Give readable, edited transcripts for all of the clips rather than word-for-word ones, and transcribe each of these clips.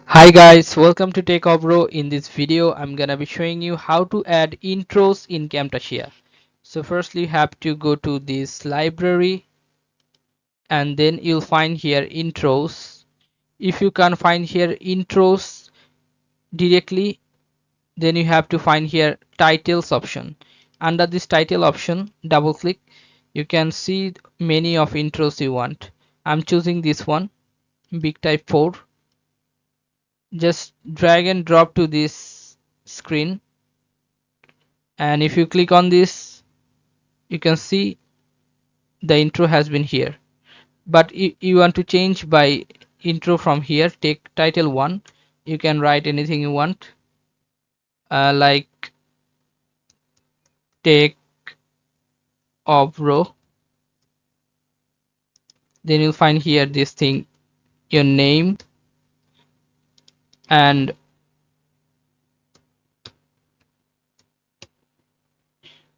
Hi guys, welcome to Techavro. In this video, I'm gonna be showing you how to add intros in Camtasia. So firstly, you have to go to this library and then you'll find here intros. If you can't find here intros directly, then you have to find here titles option. Under this title option, double click. You can see many of intros you want. I'm choosing this one, big type 4. Just drag and drop to this screen, and if you click on this you can see the intro has been here. But if you want to change by intro from here, take title 1. You can write anything you want, like take of row. Then you'll find here this thing, your name, and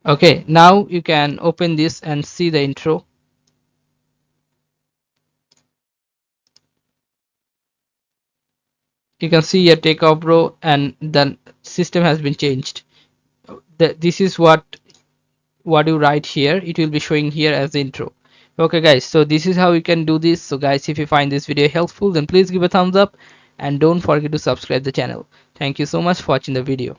okay, now you can open this and see the intro. You can see your take of row and the system has been changed. This is what you write here, it will be showing here as the intro. Okay guys, so this is how you can do this. So guys, if you find this video helpful, then please give a thumbs up and don't forget to subscribe the channel. Thank you so much for watching the video.